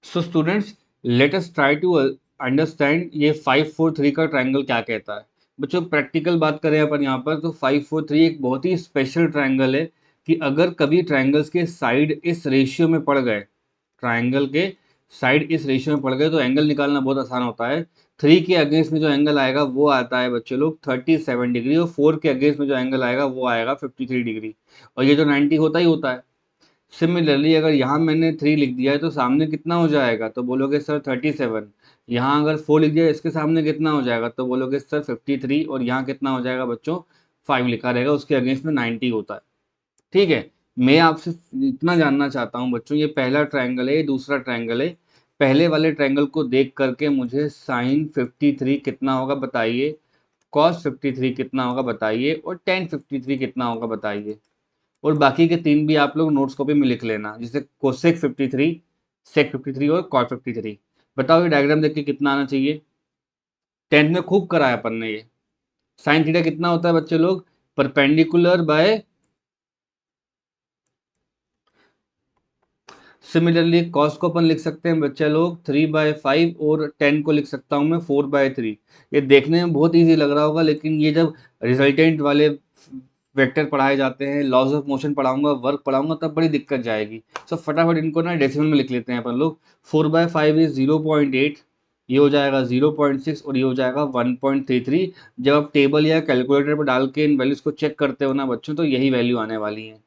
So students, let us try to understand ये 5-4-3 का triangle क्या कहता है। बच्चों प्रैक्टिकल बात करें अपन यहाँ पर, तो 5-4-3 एक बहुत ही स्पेशल ट्रायंगल है कि अगर कभी ट्रायंगल्स के साइड इस रेशियो में पड़ गए, ट्रायंगल के साइड इस रेशियो में पड़ गए तो एंगल निकालना बहुत आसान होता है। 3 के अगेंस्ट में जो एंगल आएगा वो आता है बच्चे लोग 37 डिग्री, और 4 के अगेंस्ट में जो एंगल आएगा वो आएगा 53 डिग्री, और ये जो 90 होता ही होता है। सिमिलरली अगर यहाँ मैंने 3 लिख दिया है तो सामने कितना हो जाएगा, तो बोलोगे सर 37। यहाँ अगर 4 लिख दिया इसके सामने कितना हो जाएगा, तो बोलोगे सर 53, और यहाँ कितना हो जाएगा बच्चों 5 लिखा रहेगा, उसके अगेंस्ट में 90 होता है। ठीक है, मैं आपसे इतना जानना चाहता हूँ बच्चों, ये पहला ट्रायंगल है, ये दूसरा ट्रायंगल है। पहले वाले ट्रायंगल को देख करके मुझे साइन 53 कितना होगा बताइए, कॉस 53 कितना होगा बताइए, और टेन 53 कितना होगा बताइए। और बाकी के 3 भी आप लोग नोट्स कॉपी में लिख लेना, जैसे कोसेक 53, सेक 53 और कॉट 53। बताओ ये डायग्राम देख के कितना आना चाहिए। 10th में खूब कराया अपन ने ये। साइन थीटा कितना होता है बच्चे लोग, परपेंडिकुलर बाय, सिमिलरली कॉस को अपन लिख सकते हैं बच्चे लोग 3/5, और 10 को लिख सकता हूं मैं 4/3। ये देखने में बहुत इजी लग रहा होगा, लेकिन ये जब रिजल्टेंट वाले वेक्टर पढ़ाए जाते हैं, लॉज ऑफ मोशन पढ़ाऊंगा, वर्क पढ़ाऊंगा, तब बड़ी दिक्कत जाएगी। सो फटाफट इनको ना डेसिमल में लिख लेते हैं अपन लोग। 4/5 इज 0.8, ये हो जाएगा 0.6, और ये हो जाएगा 1.33। जब आप टेबल या कैलकुलेटर पर डाल के इन वैल्यूज को चेक करते हो ना बच्चों, तो यही वैल्यू आने वाली है।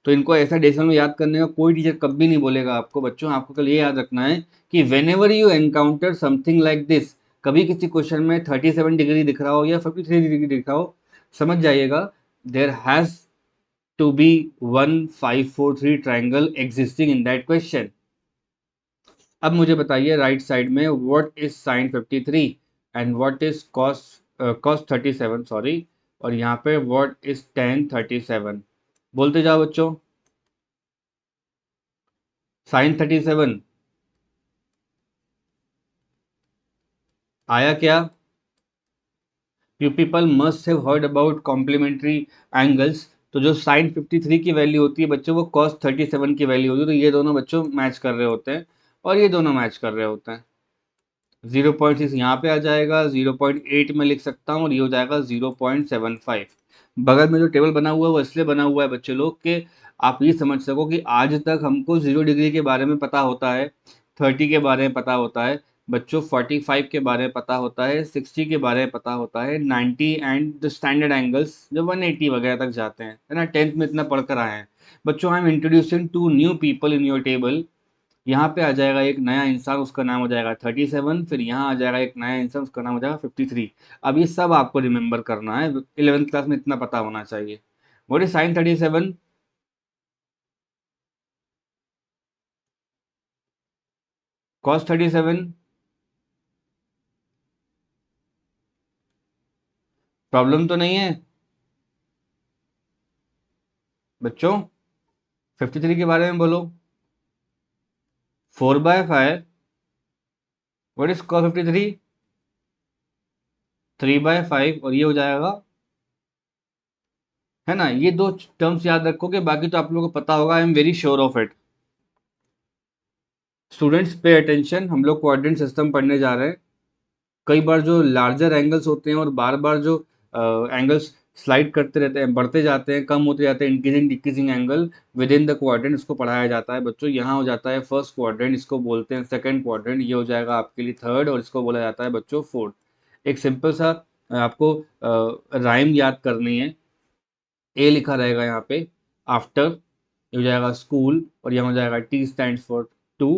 तो इनको ऐसा डेसिमल में याद करने का कोई टीचर कभी नहीं बोलेगा आपको। बच्चों आपको कल ये याद रखना है कि when ever you encounter something like this, कभी किसी क्वेश्चन में 37 डिग्री दिख रहा हो या 53 डिग्री दिख रहा हो, समझ जाइएगा there has to be 1-5-4-3 triangle existing in that question. अब मुझे बताइए राइट साइड में what is sine 53 and what is cos 37, sorry, और यहाँ पे व्हाट इज टेन 37। बोलते जाओ बच्चों। साइन 37 आया क्या? You people must have heard about complementary angles. तो जो साइन 53 की वैल्यू होती है बच्चों, वो कॉस 37 की वैल्यू होती है। तो ये दोनों बच्चों मैच कर रहे होते हैं, और ये दोनों मैच कर रहे होते हैं। 0.6 यहाँ पे आ जाएगा, 0.8 में लिख सकता हूँ, और ये हो जाएगा 0.75। बगल में जो टेबल बना हुआ है वो इसलिए बना हुआ है बच्चे लोग कि आप ये समझ सको कि आज तक हमको 0 डिग्री के बारे में पता होता है, 30 के बारे में पता होता है बच्चों, 45 के बारे में पता होता है, 60 के बारे में पता होता है, 90 एंड द स्टैंडर्ड एंगल्स जो 180 वगैरह तक जाते हैं, है ना। 10th में इतना पढ़कर आए हैं बच्चों। I am introducing to new people in your table. यहाँ पे आ जाएगा एक नया इंसान, उसका नाम हो जाएगा 37, फिर यहाँ आ जाएगा एक नया इंसान, उसका नाम हो जाएगा 53। अब ये सब आपको रिमेंबर करना है, 11th क्लास में इतना पता होना चाहिए। What is sign 37, cos 37। Problem तो नहीं है बच्चों? 53 के बारे में बोलो। 4/5, व्हाट इज कॉस 53, 3/5, और ये हो जाएगा, है ना। ये दो टर्म्स याद रखोगे, बाकी तो आप लोगों को पता होगा, I am very sure of it. Students pay attention, हम लोग कोऑर्डिनेट सिस्टम पढ़ने जा रहे हैं। कई बार जो लार्जर एंगल्स होते हैं और बार बार जो एंगल्स स्लाइड करते रहते हैं, बढ़ते जाते हैं, कम होते जाते हैं, increasing decreasing angle with in the quadrant, इसको पढ़ाया जाता है बच्चों। यहाँ हो जाता है फर्स्ट क्वाड्रेंट, इसको बोलते हैं सेकंड क्वाड्रेंट, ये हो जाएगा आपके लिए थर्ड, और इसको बोला जाता है बच्चों फोर्थ। एक सिंपल सा आपको राइम याद करनी है। ए लिखा रहेगा यहाँ पे आफ्टर, ये हो जाएगा स्कूल, और यहाँ हो जाएगा टी स्टैंड फॉर टू,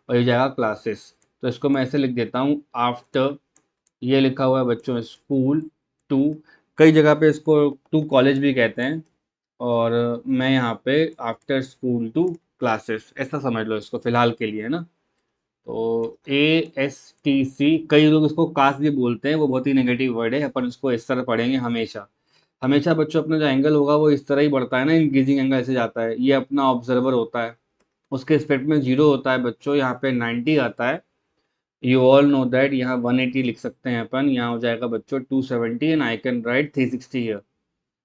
और ये हो जाएगा क्लासेस। तो इसको मैं ऐसे लिख देता हूँ, आफ्टर, ये लिखा हुआ है बच्चों स्कूल टू, कई जगह पे इसको टू कॉलेज भी कहते हैं, और मैं यहाँ पे आफ्टर स्कूल टू क्लासेस, ऐसा समझ लो इसको फिलहाल के लिए, है ना। तो ASTC, कई लोग इसको कास्ट भी बोलते हैं, वो बहुत ही नेगेटिव वर्ड है, अपन इसको इस तरह पढ़ेंगे हमेशा। हमेशा बच्चों अपना जो एंगल होगा वो इस तरह ही बढ़ता है ना, इंक्रीजिंग एंगल ऐसे जाता है, ये अपना ऑब्जर्वर होता है, उसके रिस्पेक्ट में 0 होता है बच्चों, यहाँ पे 90 आता है। यू ऑल नो दैट, यहाँ 180 लिख सकते हैं अपन, यहाँ हो जाएगा बच्चों 270, and I can write 360 here.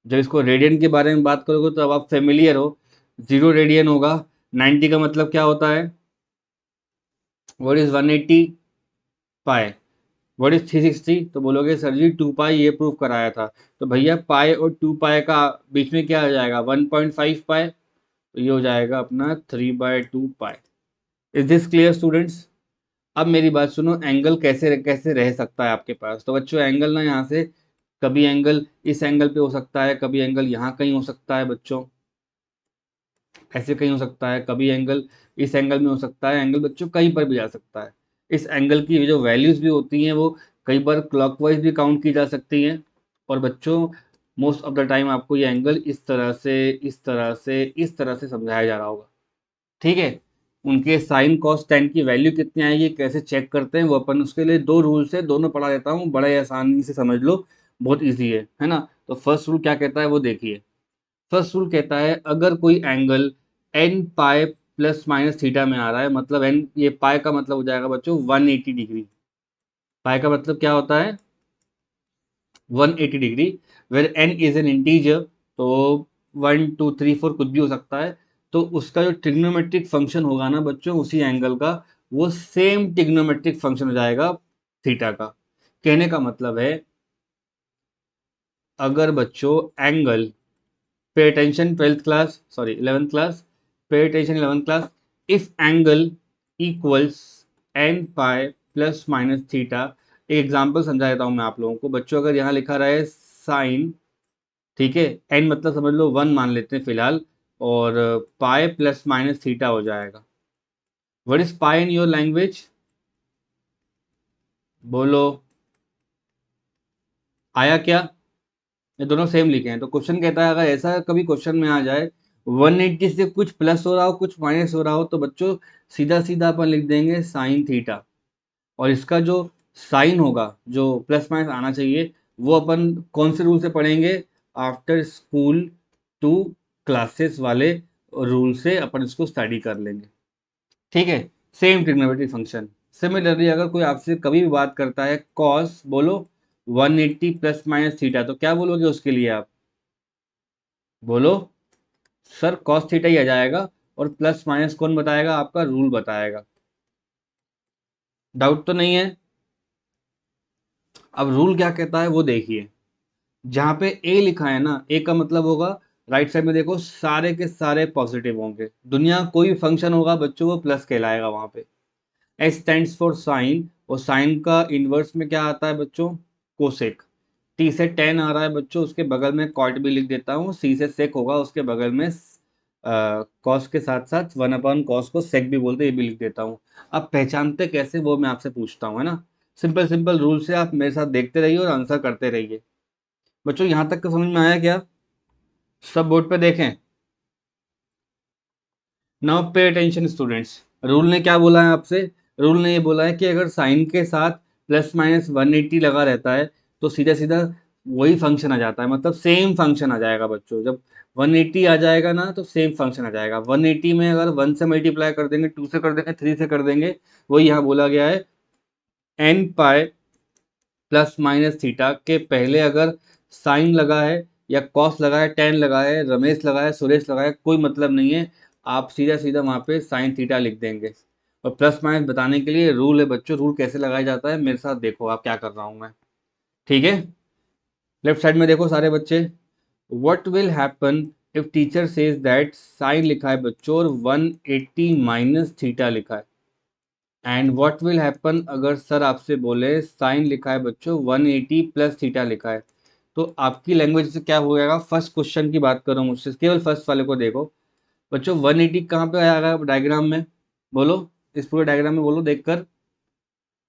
जब इसको रेडियन के बारे में बात करोगे तो अब आप फेमिलियर हो, 0 रेडियन होगा, 90 का मतलब क्या होता है, what is 180 pi, what is 360, तो बोलोगे सर जी 2 पाई ये प्रूव कराया था। तो भैया पाई और 2 पाई का बीच में क्या आ जाएगा, 1.5 पाई, तो ये हो जाएगा अपना 3/2 पाई। Is this clear students? अब मेरी बात सुनो, एंगल कैसे कैसे रह सकता है आपके पास। तो बच्चों एंगल ना यहाँ से, कभी एंगल इस एंगल पे हो सकता है, कभी एंगल यहाँ कहीं हो सकता है बच्चों, ऐसे कहीं हो सकता है, कभी एंगल इस एंगल में हो सकता है, एंगल बच्चों कहीं पर भी जा सकता है। इस एंगल की जो वैल्यूज भी होती हैं वो कई बार क्लॉकवाइज भी काउंट की जा सकती हैं। और बच्चों मोस्ट ऑफ द टाइम आपको ये एंगल इस तरह से, इस तरह से, इस तरह से समझाया जा रहा होगा, ठीक है। उनके साइन कॉस टेन की वैल्यू कितनी आएगी, कैसे चेक करते हैं वो अपन, उसके लिए दो रूल्स है, दोनों पढ़ा देता हूँ, बड़े आसानी से समझ लो, बहुत ईजी है ना। तो फर्स्ट रूल क्या कहता है वो देखिए। फर्स्ट रूल कहता है अगर कोई angle n pi plus minus theta में आ रहा है, मतलब एन, ये पाई का मतलब हो जाएगा बच्चों 180 डिग्री। पाई का मतलब क्या होता है 180 degree, where n is an integer, तो 1 2 3 4 कुछ भी हो सकता है। तो उसका जो ट्रिग्नोमेट्रिक फंक्शन होगा ना बच्चों उसी एंगल का, वो सेम ट्रिग्नोमेट्रिक फंक्शन हो जाएगा थीटा का। कहने का मतलब है अगर बच्चों angle, pay attention 12th class, sorry 11th class, pay attention 11th class, if angle equals n pi plus minus theta. एक एग्जांपल समझा देता हूं मैं आप लोगों को बच्चों, अगर यहाँ लिखा रहा है साइन, ठीक है, एन मतलब समझ लो 1 मान लेते हैं फिलहाल, और पाई प्लस माइनस थीटा हो जाएगा। What is pi in your language, बोलो, आया क्या? ये दोनों सेम लिखे हैं। तो क्वेश्चन कहता है अगर ऐसा कभी क्वेश्चन में आ जाए 180 से कुछ प्लस हो रहा हो कुछ माइनस हो रहा हो, तो बच्चों सीधा सीधा अपन लिख देंगे साइन थीटा। और इसका जो साइन होगा, जो प्लस माइनस आना चाहिए, वो अपन कौन से रूल से पढ़ेंगे, आफ्टर स्कूल 2 क्लासेस वाले रूल से अपन इसको स्टडी कर लेंगे, ठीक है। Same trigonometry function. सिमिलरली अगर कोई आपसे कभी भी बात करता है कॉस, बोलो 180 प्लस माइनस थीटा, तो क्या बोलोगे उसके लिए आप, बोलो सर कॉस थीटा ही आ जाएगा, और प्लस माइनस कौन बताएगा, आपका रूल बताएगा। डाउट तो नहीं है? अब रूल क्या कहता है वो देखिए। जहां पे ए लिखा है ना, ए का मतलब होगा राइट साइड में देखो सारे के सारे पॉजिटिव होंगे, दुनिया कोई भी फंक्शन होगा बच्चों वो प्लस कहलाएगा वहां पे। एस स्टैंड्स फॉर साइन, और साइन का इनवर्स में क्या आता है बच्चों, कोसेक। टी से टेन आ रहा है बच्चों, उसके बगल में कॉट भी लिख देता हूँ, सी से सेक होगा उसके बगल में, कॉस के साथ साथ 1 अपॉन कॉस को सेक भी बोलते हैं, ये भी लिख देता हूँ। अब पहचानते कैसे वो मैं आपसे पूछता हूँ, है ना। सिंपल सिंपल रूल से आप मेरे साथ देखते रहिए और आंसर करते रहिए। बच्चों यहाँ तक का समझ में आया क्या? सब बोर्ड पे देखें। Now pay attention students, rule ने क्या बोला है आपसे, रूल ने ये बोला है कि अगर साइन के साथ प्लस माइनस 180 लगा रहता है, तो सीधा सीधा वही फंक्शन आ जाता है, मतलब सेम फंक्शन आ जाएगा बच्चों। जब 180 आ जाएगा ना तो सेम फंक्शन आ जाएगा। 180 में अगर 1 से मल्टीप्लाई कर देंगे, 2 से कर देंगे, 3 से कर देंगे, वही यहाँ बोला गया है n pi plus minus theta के पहले अगर साइन लगा है या कॉस लगा है, टेन लगा है, रमेश लगा है, सुरेश लगा है, कोई मतलब नहीं है, आप सीधा सीधा वहां पे साइन थीटा लिख देंगे। और प्लस माइनस बताने के लिए रूल है बच्चों, रूल कैसे लगाया जाता है मेरे साथ देखो आप क्या कर रहा हूं मैं, ठीक है। लेफ्ट साइड में देखो सारे बच्चे, what will happen if teacher says that sine लिखा है बच्चों और 180 माइनस थीटा लिखा है, एंड व्हाट विल हैपन अगर सर आपसे बोले साइन लिखा है बच्चों 180 प्लस थीटा लिखा है, तो आपकी लैंग्वेज से क्या हो जाएगा। फर्स्ट क्वेश्चन की बात करो मुझसे, केवल फर्स्ट वाले को देखो बच्चों, 180 कहाँ पे आएगा डायग्राम में, बोलो, इस पूरे डायग्राम में बोलो देखकर।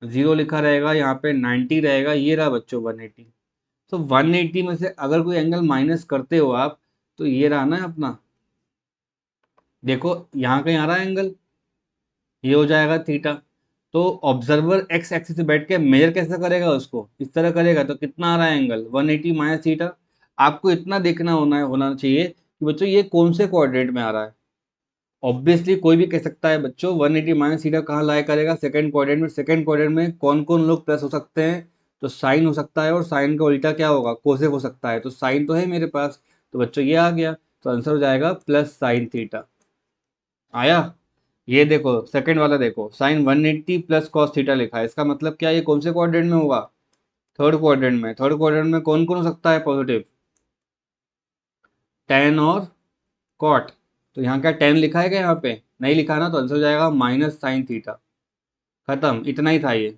जीरो लिखा रहेगा, यहाँ पे 90 रहेगा, ये रहा बच्चों 180। तो 180 में से अगर कोई एंगल माइनस करते हो आप, तो ये रहा ना अपना, देखो यहाँ कहीं आ रहा है एंगल, ये हो जाएगा थीटा। तो ऑब्जर्वर एक्स एक्सिस से बैठ के मेजर कैसे करेगा उसको, इस तरह करेगा, तो कितना आ रहा है एंगल 180 माइनस थीटा। आपको इतना देखना होना चाहिए कि बच्चों ये कौन से कोऑर्डिनेट में आ रहा है। ऑब्वियसली कोई भी कह सकता है बच्चों 180 माइनस थीटा कहाँ लाया करेगा, सेकंड क्वाड्रेंट में। सेकंड क्वाड्रेंट में कौन कौन लोग प्लस हो सकते हैं, तो साइन हो सकता है, और साइन का उल्टा क्या होगा, कोसेक हो सकता है। तो साइन तो है मेरे पास, तो बच्चों ये आ गया, तो आंसर हो जाएगा प्लस साइन थीटा। आया? ये देखो सेकंड वाला देखो, साइन 180 प्लस कॉस थीटा लिखा है, इसका मतलब क्या है, ये कौन से क्वाड्रेंट में होगा, थर्ड क्वाड्रेंट में। थर्ड क्वाड्रेंट में कौन कौन हो सकता है पॉजिटिव, टेन और कॉट। तो यहाँ क्या टेन लिखा है क्या, यहाँ पे नहीं लिखा ना, तो आंसर हो जाएगा माइनस साइन थीटा। खत्म, इतना ही था ये।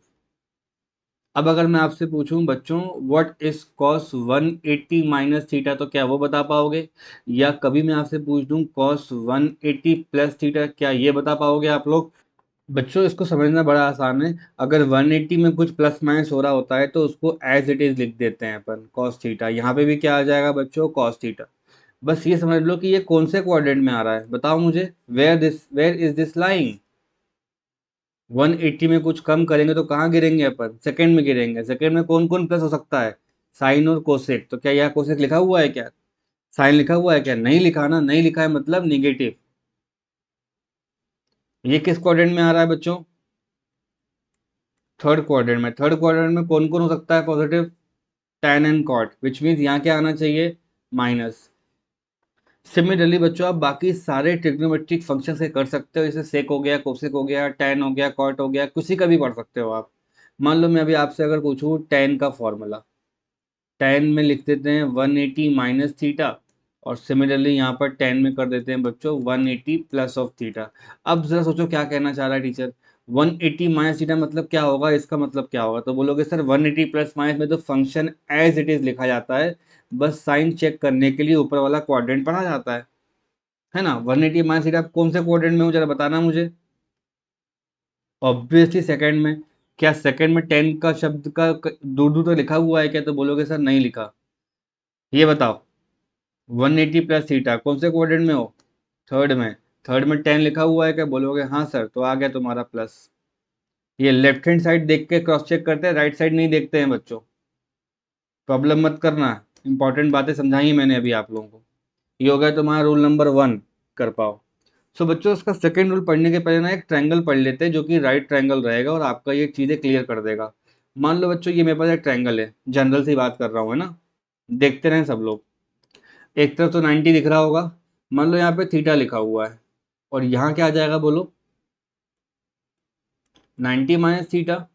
अब अगर मैं आपसे पूछूं बच्चों what is cos 180 minus theta, तो क्या वो बता पाओगे, या कभी मैं आपसे पूछ दूं कॉस 180 प्लस थीटा, क्या ये बता पाओगे आप लोग। बच्चों इसको समझना बड़ा आसान है, अगर 180 में कुछ प्लस माइनस हो रहा होता है तो उसको एज इट इज लिख देते हैं अपन कॉस थीटा, यहाँ पे भी क्या आ जाएगा बच्चों कॉस थीटा। बस ये समझ लो कि ये कौन से क्वाड्रेंट में आ रहा है, बताओ मुझे, वेयर इज दिस लाइंग। 180 में कुछ कम करेंगे तो कहाँ गिरेंगे अपन, सेकंड में गिरेंगे। सेकंड में कौन कौन प्लस हो सकता है, साइन और कोसेक, तो क्या यह कोसेक लिखा हुआ है क्या, साइन लिखा हुआ है क्या, नहीं लिखा ना, नहीं लिखा है मतलब निगेटिव। ये किस क्वाड्रेंट में आ रहा है बच्चों, थर्ड क्वाड्रेंट में। थर्ड क्वाड्रेंट में कौन कौन हो सकता है positive, tan and cot, which means यहाँ क्या आना चाहिए, माइनस। सिमिलरली बच्चों आप बाकी सारे ट्रिग्नोमेट्रिक फंक्शन से कर सकते हो, जैसे सेक हो गया, कोसेक हो गया, tan हो गया, कॉट हो गया, किसी का भी पढ़ सकते हो आप। मान लो मैं अभी आपसे अगर पूछूं tan का फॉर्मूला, tan में लिख देते हैं 180 माइनस थीटा, और सिमिलरली यहाँ पर tan में कर देते हैं बच्चों 180 प्लस ऑफ थीटा। अब जरा सोचो क्या कहना चाह रहा है टीचर, 180 माइनस थीटा मतलब क्या होगा, इसका मतलब क्या होगा, तो बोलोगे सर 180 प्लस माइनस में तो फंक्शन एज इट इज लिखा जाता है, बस साइन चेक करने के लिए ऊपर वाला क्वाड्रेंट पढ़ा जाता है ना। 180 माइनस थीटा कौन से क्वाड्रेंट में हो जरा बताना मुझे, ऑब्वियसली सेकंड में। क्या सेकंड में 10 का शब्द का दूर दूर तक लिखा हुआ है क्या, तो बोलोगे सर नहीं लिखा। ये बताओ 180 प्लस थीटा कौन से क्वाड्रेंट में हो, थर्ड में। थर्ड में 10 लिखा हुआ है क्या, बोलोगे हाँ सर, तो आ गया तुम्हारा प्लस। ये लेफ्ट हैंड साइड देख के क्रॉस चेक करते हैं, राइट साइड नहीं देखते हैं बच्चों, प्रॉब्लम मत करना, इंपॉर्टेंट बातें समझाई मैंने अभी आप लोगों को। ये हो गया तुम्हारा रूल नंबर 1, कर पाओ। सो बच्चों इसका सेकंड रूल पढ़ने के पहले ना एक ट्रायंगल पढ़ लेते हैं जो कि राइट ट्रायंगल रहेगा और आपका ये चीज़ें क्लियर कर देगा। मान लो बच्चों ये मेरे पास एक ट्रायंगल है, जनरल से बात कर रहा हूँ है ना, देखते रहें सब लोग। एक तरफ तो 90 दिख रहा होगा, मान लो यहाँ पे थीटा लिखा हुआ है, और यहाँ क्या आ जाएगा बोलो, 90 माइनस थीटा।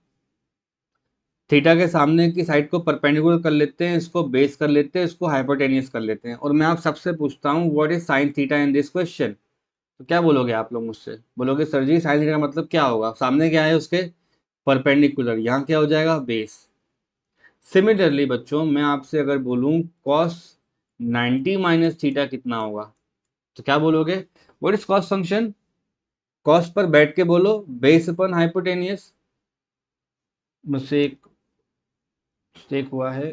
थीटा के सामने की साइड को परपेंडिकुलर कर लेते हैं, इसको बेस कर लेते हैं, इसको हाइपोटेनियस कर लेते हैं, और मैं आप सबसे पूछता हूँ what is sine theta in this question, तो क्या बोलोगे आप लोग मुझसे, बोलोगे सर जी साइन थीटा का मतलब क्या होगा, सामने क्या है उसके परपेंडिकुलर, यहाँ क्या हो जाएगा बेस। सिमिलरली बच्चों मैं आपसे अगर बोलूं कॉस 90 माइनस थीटा कितना होगा, तो क्या बोलोगे, what is cos function, cos पर बैठ के बोलो बेस अपन हाइपोटेनियस। मुझसे एक मिस्टेक हुआ है,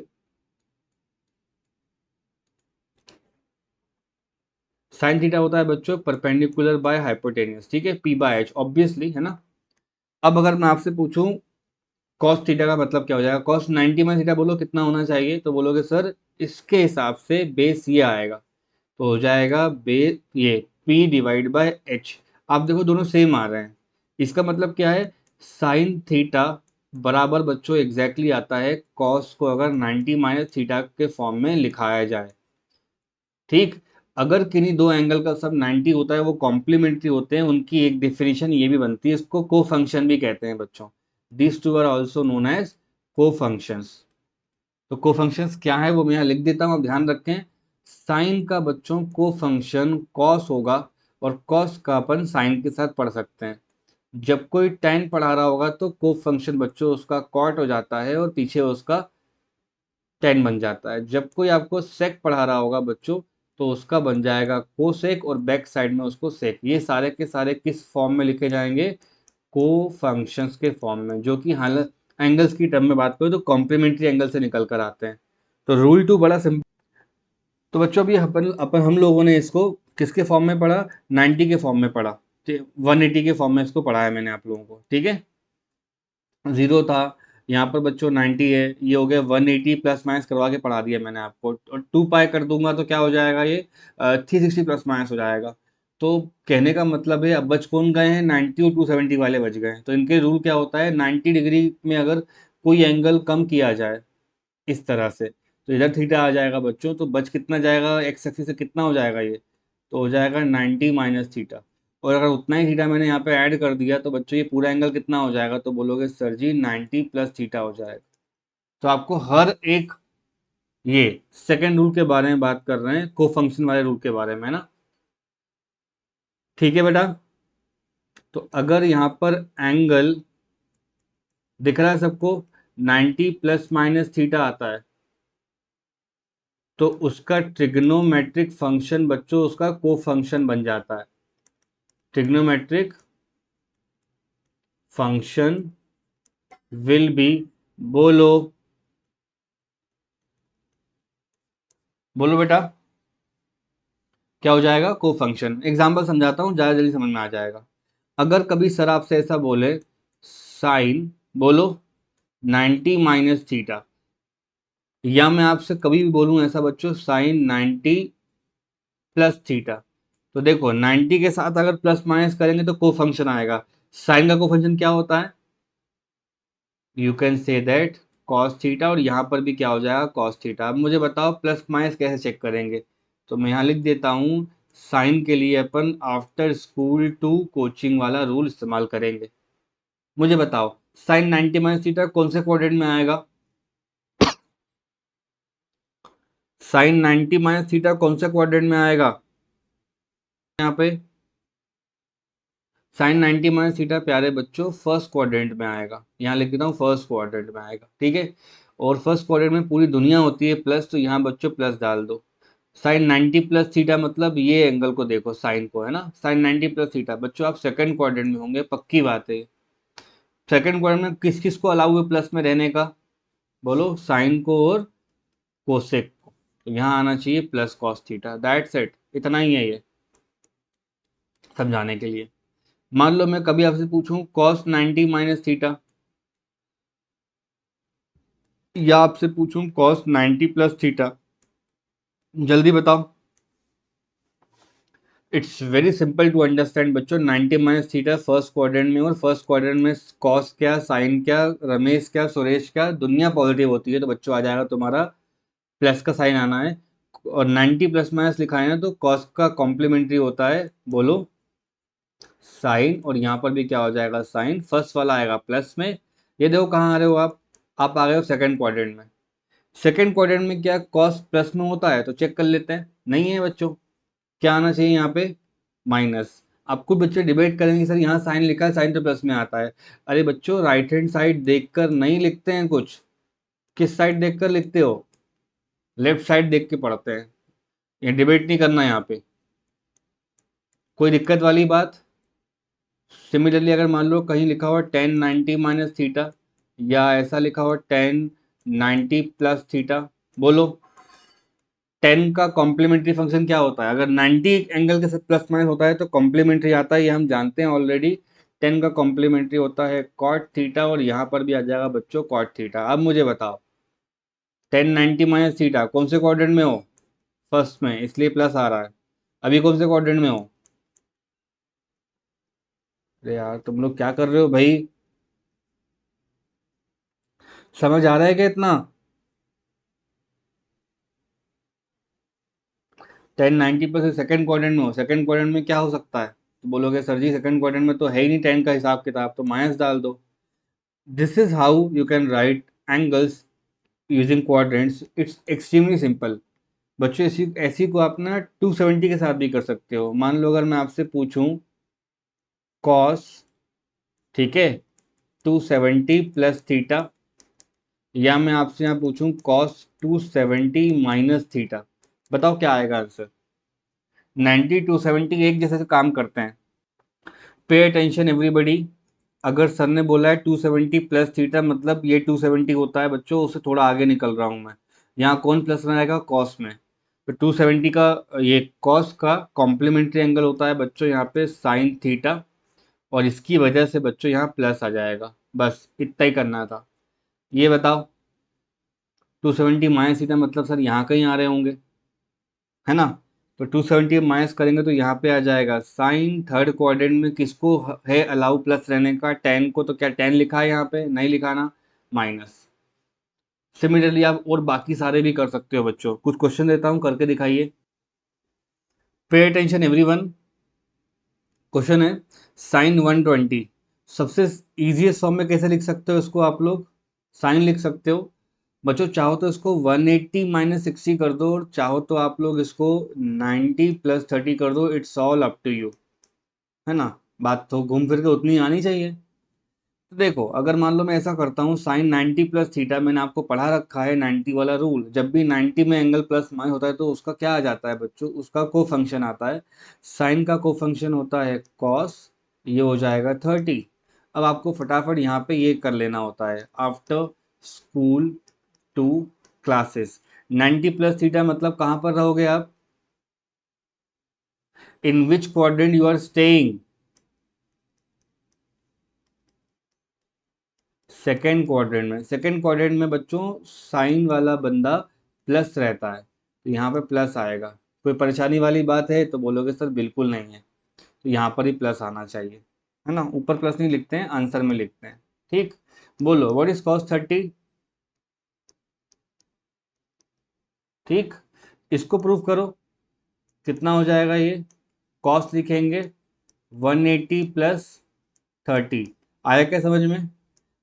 साइन थीटा होता है बच्चों परपेंडिकुलर बाय हाइपोटेनियस, ठीक है, पी बाय एच ऑब्वियसली है ना। अब अगर मैं आपसे पूछूं कॉस थीटा का मतलब क्या हो जाएगा, कॉस 90 माइनस थीटा बोलो कितना होना चाहिए, तो बोलोगे सर इसके हिसाब से बेस ये आएगा, तो हो जाएगा बेस ये पी डिवाइड बाय एच। आप देखो दोनों सेम आ रहे हैं, इसका मतलब क्या है, साइन थीटा बराबर बच्चों एग्जैक्टली आता है कॉस को अगर 90 माइनस थीटा के फॉर्म में लिखाया जाए, ठीक। अगर किन्हीं दो एंगल का सब 90 होता है वो कॉम्प्लीमेंट्री होते हैं, उनकी एक डेफिनेशन ये भी बनती है, इसको को फंक्शन भी कहते हैं बच्चों, this two are also known as cofunctions. तो को फंक्शंस क्या है वो मैं यहाँ लिख देता हूँ, आप ध्यान रखें, साइन का बच्चों को फंक्शन कॉस होगा, और कॉस का अपन साइन के साथ पढ़ सकते हैं। जब कोई tan पढ़ा रहा होगा तो को फंक्शन बच्चों उसका कॉट हो जाता है और पीछे उसका tan बन जाता है। जब कोई आपको सेक पढ़ा रहा होगा बच्चों तो उसका बन जाएगा कोसेक और बैक साइड में उसको सेक। ये सारे के सारे किस फॉर्म में लिखे जाएंगे, को फंक्शंस के फॉर्म में, जो कि हाल एंगल्स की टर्म में बात करें तो कॉम्प्लीमेंट्री एंगल से निकल कर आते हैं। तो रूल 2 बड़ा सिंपल। तो बच्चों अभी अपन अपन हम लोगों ने इसको किसके फॉर्म में पढ़ा, 90 के फॉर्म में पढ़ा, 180 के फॉर्म में इसको पढ़ाया मैंने आप लोगों को, ठीक है। जीरो था, यहाँ पर बच्चों 90 है, ये हो गया 180 प्लस माइनस करवा के पढ़ा दिया मैंने आपको, और 2 पाई कर दूंगा तो क्या हो जाएगा ये 360 प्लस माइनस हो जाएगा। तो कहने का मतलब है अब बच कौन गए हैं, 90 और 270 वाले बच गए हैं। तो इनके रूल क्या होता है, 90 डिग्री में अगर कोई एंगल कम किया जाए इस तरह से, तो इधर थीटा आ जाएगा बच्चों, तो बच कितना जाएगा एक्स एक्सिस से कितना हो जाएगा ये, तो हो जाएगा 90 माइनस थीटा। और अगर उतना ही थीटा मैंने यहाँ पे ऐड कर दिया तो बच्चों ये पूरा एंगल कितना हो जाएगा, तो बोलोगे सर जी 90 प्लस थीटा हो जाएगा। तो आपको हर एक, ये सेकेंड रूल के बारे में बात कर रहे हैं, को फंक्शन वाले रूल के बारे में, है ना। ठीक है बेटा। तो अगर यहाँ पर एंगल दिख रहा है सबको, 90 प्लस माइनस थीटा आता है, तो उसका ट्रिग्नोमेट्रिक फंक्शन बच्चों उसका को फंक्शन बन जाता है। ट्रिग्नोमेट्रिक फंक्शन विल बी, बोलो बोलो बेटा, क्या हो जाएगा, को फंक्शन। एग्जाम्पल समझाता हूँ, ज़्यादा जल्दी समझ में आ जाएगा। अगर कभी सर आपसे ऐसा बोले, साइन बोलो 90 माइनस थीटा, या मैं आपसे कभी भी बोलूँ ऐसा बच्चों, साइन 90 प्लस थीटा, तो देखो 90 के साथ अगर प्लस माइनस करेंगे तो को फंक्शन आएगा। साइन का को फंक्शन क्या होता है, you can say that cos theta, और यहाँ पर भी क्या हो जाएगा, कॉस थीटा। अब मुझे बताओ प्लस माइनस कैसे चेक करेंगे, तो मैं यहाँ लिख देता हूँ, साइन के लिए अपन आफ्टर स्कूल टू कोचिंग वाला रूल इस्तेमाल करेंगे। मुझे बताओ साइन 90 माइनस थीटा कौन से क्वाड्रेंट में आएगा, साइन 90 माइनस थीटा कौन से क्वाड्रेंट में आएगा, यहाँ पे साइन 90 माइनस थीटा प्यारे बच्चों फर्स्ट क्वाड्रेंट में आएगा। यहाँ लिख देता हूँ फर्स्ट क्वाड्रेंट में आएगा, ठीक है। और फर्स्ट क्वाड्रेंट में पूरी दुनिया होती है प्लस, तो यहाँ बच्चों प्लस डाल दो। साइन 90 प्लस थीटा मतलब ये एंगल को देखो, साइन को, है ना, साइन 90 प्लस थीटा। बच्चों आप सेकंड क्वाड्रेंट में होंगे, पक्की बात है। सेकंड क्वाड्रेंट में किस किस को अलाउ है प्लस में रहने का, बोलो साइन को और कोसेक को। तो यहाँ आना चाहिए plus cos theta, that's it, इतना ही है ये समझाने के लिए। मान लो मैं कभी आपसे पूछूं कॉस 90 माइनस थीटा, या आपसे पूछूं कॉस 90 प्लस थीटा, जल्दी बताओ। It's very simple to understand बच्चों। 90 माइनस थीटा फर्स्ट क्वाड्रेंट में, और फर्स्ट क्वाड्रेंट में कॉस क्या, साइन क्या, रमेश क्या, सुरेश क्या, दुनिया पॉजिटिव होती है, तो बच्चों आ जाएगा तुम्हारा प्लस का साइन आना है। और 90 प्लस माइनस लिखा है ना, तो कॉस का कॉम्प्लीमेंट्री होता है, बोलो साइन, और यहाँ पर भी क्या हो जाएगा, साइन। फर्स्ट वाला आएगा प्लस में। ये देखो कहाँ आ रहे हो आप आ गए हो सेकंड क्वाड्रेंट में। सेकंड क्वाड्रेंट में क्या कॉस प्लस में होता है, तो चेक कर लेते हैं, नहीं है बच्चों। क्या आना चाहिए यहाँ पे, माइनस। अब कुछ बच्चे डिबेट करेंगे सर यहाँ साइन लिखा है, साइन तो प्लस में आता है। अरे बच्चों राइट हैंड साइड देखकर नहीं लिखते हैं कुछ, किस साइड देखकर लिखते हो, लेफ्ट साइड देख के पढ़ते हैं। ये डिबेट नहीं करना यहाँ पे, कोई दिक्कत वाली बात। सिमिलरली अगर मान लो कहीं लिखा हुआ 1090 माइनस थीटा, या ऐसा लिखा हुआ 1090 प्लस थीटा, बोलो 10 का कॉम्प्लीमेंट्री फंक्शन क्या होता है, अगर 90 एंगल के साथ प्लस माइनस होता है तो कॉम्प्लीमेंट्री आता है, ये हम जानते हैं ऑलरेडी। 10 का कॉम्प्लीमेंट्री होता है कॉट थीटा, और यहाँ पर भी आ जाएगा बच्चों कॉट थीटा। अब मुझे बताओ 1090 माइनस थीटा कौन से क्वाड्रेंट में हो, फर्स्ट में, इसलिए प्लस आ रहा है। अभी कौन से क्वाड्रेंट में हो, अरे यार तुम लोग क्या कर रहे हो भाई, समझ आ रहा है क्या इतना। 1090 पर सेकंड क्वाड्रेंट में हो, सेकंड क्वाड्रेंट में क्या हो सकता है, तो बोलोगे सर जी सेकंड क्वाड्रेंट में तो है ही नहीं 10 का हिसाब किताब, तो माइनस डाल दो। This is how you can write angles using quadrants, it's extremely simple. बच्चों ऐसी ऐसी को आप ना 270 के साथ भी कर सकते हो। मान लो अगर मैं आपसे पूछूं कॉस, ठीक है, 270 प्लस थीटा, या मैं आपसे यहाँ पूछूं कॉस 270 माइनस थीटा, बताओ क्या आएगा आंसर। 90 270 एक जैसे से काम करते हैं। Pay attention everybody. अगर सर ने बोला है 270 प्लस थीटा मतलब ये 270 होता है बच्चों, उससे थोड़ा आगे निकल रहा हूँ मैं। यहाँ कौन प्लस रहेगा, कॉस में। तो 270 का, ये कॉस का कॉम्प्लीमेंट्री एंगल होता है बच्चों यहाँ पे साइन थीटा, और इसकी वजह से बच्चों यहाँ प्लस आ जाएगा। बस इतना ही करना था। ये बताओ 270 माइनस थीटा मतलब सर यहाँ कहीं आ रहे होंगे, है ना। तो 270 माइनस करेंगे तो यहाँ पे आ जाएगा साइन। थर्ड क्वाड्रेंट में किसको है अलाउ प्लस रहने का, 10 को, तो क्या 10 लिखा है यहाँ पे, नहीं लिखा ना, माइनस। सिमिलरली आप और बाकी सारे भी कर सकते हो बच्चों। कुछ क्वेश्चन देता हूँ करके दिखाइए। Pay attention everyone. क्वेश्चन है साइन 120, सबसे इजीएस्ट फॉर्म में कैसे लिख सकते हो इसको आप लोग? साइन लिख सकते हो बच्चों, चाहो तो इसको 180 माइनस 60 कर दो, और चाहो तो आप लोग इसको 90 प्लस 30 कर दो, it's all up to you, है ना? बात तो घूम फिर के उतनी आनी चाहिए। तो देखो, अगर मान लो मैं ऐसा करता हूँ, साइन 90 प्लस थीटा, मैंने आपको पढ़ा रखा है 90 वाला रूल, जब भी 90 में एंगल प्लस माइनस होता है तो उसका क्या आ जाता है बच्चों? उसका को फंक्शन आता है। साइन का को फंक्शन होता है कॉस, ये हो जाएगा 30। अब आपको फटाफट यहाँ पे ये कर लेना होता है, after school to classes. 90 plus theta मतलब कहाँ पर रहोगे आप? In which quadrant you are staying? Second quadrant में। सेकेंड क्वाड्रेंट में बच्चों साइन वाला बंदा प्लस रहता है, तो यहाँ पे प्लस आएगा। कोई परेशानी वाली बात है तो बोलोगे सर बिल्कुल नहीं है, तो यहाँ पर ही प्लस आना चाहिए, है ना? ऊपर प्लस नहीं लिखते हैं, आंसर में लिखते हैं। ठीक, बोलो व्हाट इज कॉस 30? ठीक, इसको प्रूव करो, कितना हो जाएगा ये? कॉस लिखेंगे 180 प्लस 30, आया क्या समझ में?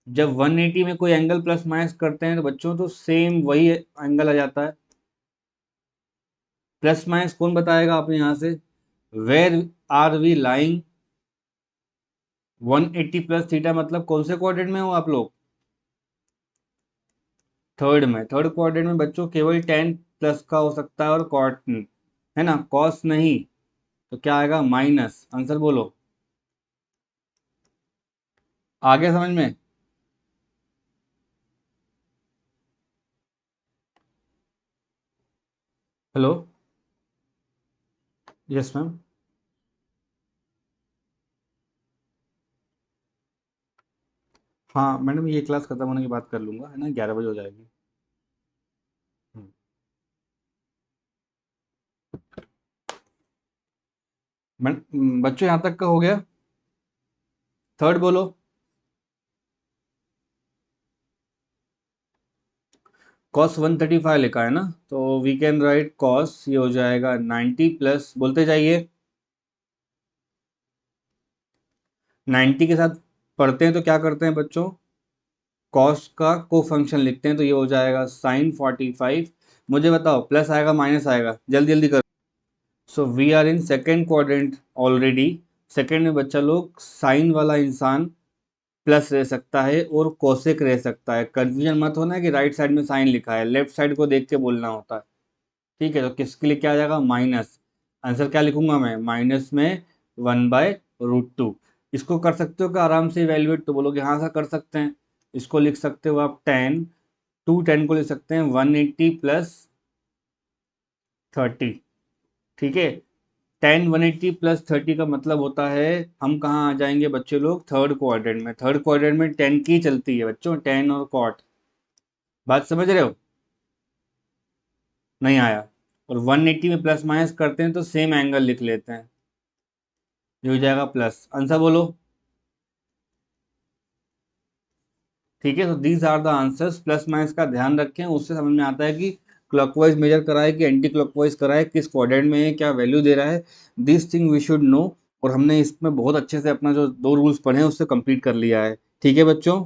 जब 180 में कोई एंगल प्लस माइनस करते हैं तो बच्चों तो सेम वही एंगल आ जाता है। प्लस माइनस कौन बताएगा आपने यहाँ से? Where are we lying? 180 plus theta मतलब कौन से क्वाड्रेंट में हो आप लोग? थर्ड में। थर्ड क्वाड्रेंट में बच्चों केवल टेन प्लस का हो सकता है और कॉट, है ना, कॉस नहीं। तो क्या आएगा? माइनस। आंसर बोलो, आगे समझ में? Hello, yes ma'am. हाँ मैडम, ये क्लास खत्म होने के बाद कर लूंगा, है ना, 11 बजे हो जाएगी। हम्म। बच्चों यहाँ तक का हो गया? थर्ड बोलो। कॉस 135 लिखा है ना, तो वी कैन राइट कॉस, ये हो जाएगा 90 प्लस, बोलते जाइए। 90 के साथ पढ़ते हैं तो क्या करते हैं बच्चों? कॉस का को फंक्शन लिखते हैं, तो ये हो जाएगा साइन 45। मुझे बताओ प्लस आएगा माइनस आएगा? जल्दी जल्दी करो। So we are in second quadrant already. Second में बच्चा लोग साइन वाला इंसान प्लस रह सकता है और कोसेक रह सकता है। कंफ्यूजन मत होना कि राइट साइड में साइन लिखा है, लेफ्ट साइड को देख के बोलना होता है। ठीक है, तो किसके लिए क्या आ जाएगा? माइनस। आंसर क्या लिखूंगा मैं? माइनस में 1/√2। इसको कर सकते हो क्या आराम से इवेल्युएट? तो बोलोगे हाँ सर कर सकते हैं। इसको लिख सकते हो आप 10, 210 को लिख सकते हैं 180 प्लस 30। ठीक है, 180 प्लस 30 का मतलब होता है, हम कहाँ आ जाएंगे बच्चे लोग? थर्ड क्वाड्रेंट में। थर्ड क्वाड्रेंट में 10 की चलती है बच्चों, 10 और कॉट। बात समझ रहे हो? नहीं आया? और 180 में प्लस माइनस करते हैं तो सेम एंगल लिख लेते हैं, ये हो जाएगा प्लस। आंसर बोलो। ठीक है, तो these are the answers. Plus minus का ध्यान रखें, उससे समझ में आता है कि क्लॉकवाइज मेजर कराए कि एंटी क्लॉकवाइज कराए, किस क्वाड्रेंट में है, क्या वैल्यू दे रहा है। This thing we should know. और हमने इसमें बहुत अच्छे से अपना जो दो रूल्स पढ़े हैं उससे कंप्लीट कर लिया है। ठीक है बच्चों।